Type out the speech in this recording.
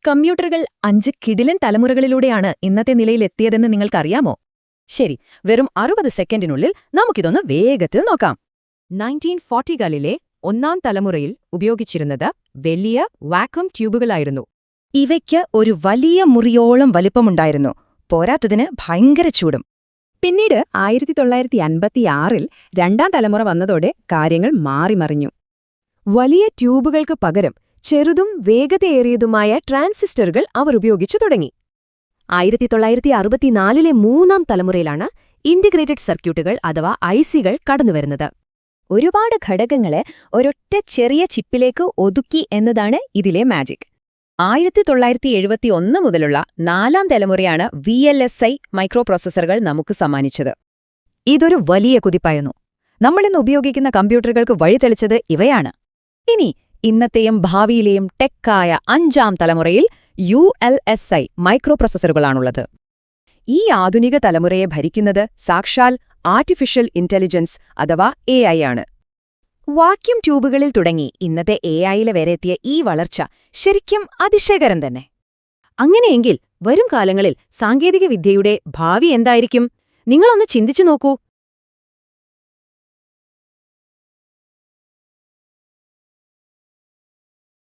കമ്പ്യൂട്ടറുകൾ 5 കിടിലൻ തലമുറകളിലൂടെയാണ് ഇന്നത്തെ നിലയിലെത്തിയതെന്ന് നിങ്ങൾക്കറിയാമോ? ശരി, വെറും 60 സെക്കൻഡിനുള്ളിൽ നമുക്കിതൊന്ന് വേഗത്തിൽ നോക്കാം. 1940കളിലെ ഒന്നാം തലമുറയിൽ ഉപയോഗിച്ചിരുന്നത് വലിയ വാക്വം ട്യൂബുകളായിരുന്നു. ഇവയ്ക്ക് ഒരു വലിയ മുറിയോളം വലിപ്പമുണ്ടായിരുന്നു. പോരാത്തതിന് ഭയങ്കര ചൂടും. പിന്നീട് 1956ൽ രണ്ടാം തലമുറ വന്നതോടെ കാര്യങ്ങൾ മാറിമറിഞ്ഞു. വലിയ ട്യൂബുകൾക്ക് പകരം ചെറുതും വേഗതയേറിയതുമായ ട്രാൻസിസ്റ്ററുകൾ അവർ ഉപയോഗിച്ചു തുടങ്ങി. 1964ലെ മൂന്നാം തലമുറയിലാണ് ഇന്റഗ്രേറ്റഡ് സർക്യൂട്ടുകൾ അഥവാ ഐസികൾ കടന്നുവരുന്നത്. ഒരുപാട് ഘടകങ്ങളെ ഒരൊറ്റ ചെറിയ ചിപ്പിലേക്ക് ഒതുക്കി എന്നതാണ് ഇതിലെ മാജിക്. 1971 മുതലുള്ള നാലാം തലമുറയാണ് VLSI മൈക്രോപ്രോസസ്സറുകൾ നമുക്ക് സമ്മാനിച്ചത്. ഇതൊരു വലിയ കുതിപ്പായിരുന്നു. നമ്മളിന്ന് ഉപയോഗിക്കുന്ന കമ്പ്യൂട്ടറുകൾക്ക് വഴിതെളിച്ചത് ഇവയാണ്. ഇനി ഇന്നത്തെയും ഭാവിയിലെയും ടെക്കായ 5ാം തലമുറയിൽ ULSI മൈക്രോപ്രോസസ്സറുകളാണുള്ളത്. ഈ ആധുനിക തലമുറയെ ഭരിക്കുന്നത് സാക്ഷാൽ ആർട്ടിഫിഷ്യൽ ഇന്റലിജൻസ് അഥവാ AI ആണ്. വാക്യൂം ട്യൂബുകളിൽ തുടങ്ങി ഇന്നത്തെ AIയിലെ വരെ എത്തിയ ഈ വളർച്ച ശരിക്കും അതിശയകരം തന്നെ. അങ്ങനെയെങ്കിൽ വരും കാലങ്ങളിൽ സാങ്കേതികവിദ്യയുടെ ഭാവി എന്തായിരിക്കും? നിങ്ങളൊന്ന് ചിന്തിച്ചു നോക്കൂ.